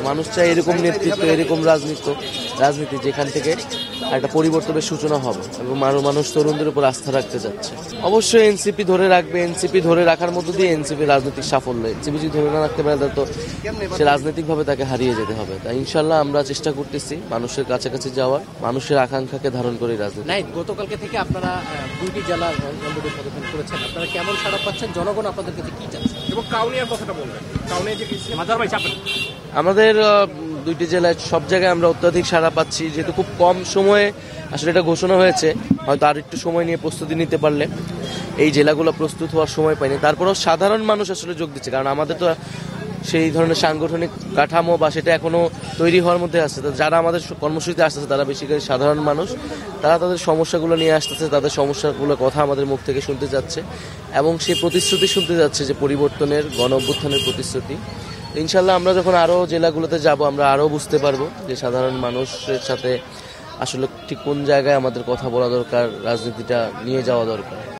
মানুষ চায় এরকম নেতৃত্ব, এরকম রাজনীতি যেখান থেকে একটা পরিবর্তনের সূচনা হবে এবং মানুষ তরুণদের উপর আস্থা রাখতে যাচ্ছে। অবশ্যই এনসিপি ধরে রাখবে, এনসিপি ধরে রাখার মধ্য দিয়ে এনসিপি রাজনৈতিক সাফল্য। এনসিপি যদি ধরে না রাখতে পারে তাহলে তো সে রাজনৈতিকভাবে তাকে হারিয়ে যেতে হবে। তাই ইনশাল্লাহ আমরা চেষ্টা করতেছি মানুষের কাছাকাছি যাওয়ার, মানুষের আকাঙ্ক্ষাকে ধারণ করে রাজনীতি। নাই, গতকালকে থেকে আপনারা 2টি জেলা অলরেডি পদক্ষেপ করেছেন, আপনারা কেমন সাড়া পাচ্ছেন, জনগণ আপনাদের কাছে কি চাচ্ছে? এবং কাউনিয়ার কথাটা বলবেন, কাউনিয়া যে মাজার ভাই চাপেন। আমাদের 2টি জেলায় সব জায়গায় আমরা অত্যাধিক সাড়া পাচ্ছি, যেহেতু খুব কম সময়ে আসলে এটা ঘোষণা হয়েছে। হয়তো আর একটু সময় নিয়ে প্রস্তুতি নিতে পারলে এই জেলাগুলো প্রস্তুত হওয়ার সময় পায়নি, তারপরেও সাধারণ মানুষ আসলে যোগ দিচ্ছে। কারণ আমাদের তো সেই ধরনের সাংগঠনিক কাঠামো বা সেটা এখনো তৈরি হওয়ার মধ্যে আছে। যারা আমাদের কর্মসূচিতে আসতেছে তারা বেশিরভাগ সাধারণ মানুষ, তারা তাদের সমস্যাগুলো নিয়ে আসতেছে, তাদের সমস্যাগুলোর কথা আমাদের মুখ থেকে শুনতে যাচ্ছে এবং সেই প্রতিশ্রুতি শুনতে যাচ্ছে যে পরিবর্তনের, গণ অভ্যুত্থানের প্রতিশ্রুতি। ইনশাল্লাহ আমরা যখন আরও জেলাগুলোতে যাব আমরা আরও বুঝতে পারবো যে সাধারণ মানুষের সাথে আসলে ঠিক কোন জায়গায় আমাদের কথা বলা দরকার, রাজনীতিটা নিয়ে যাওয়া দরকার।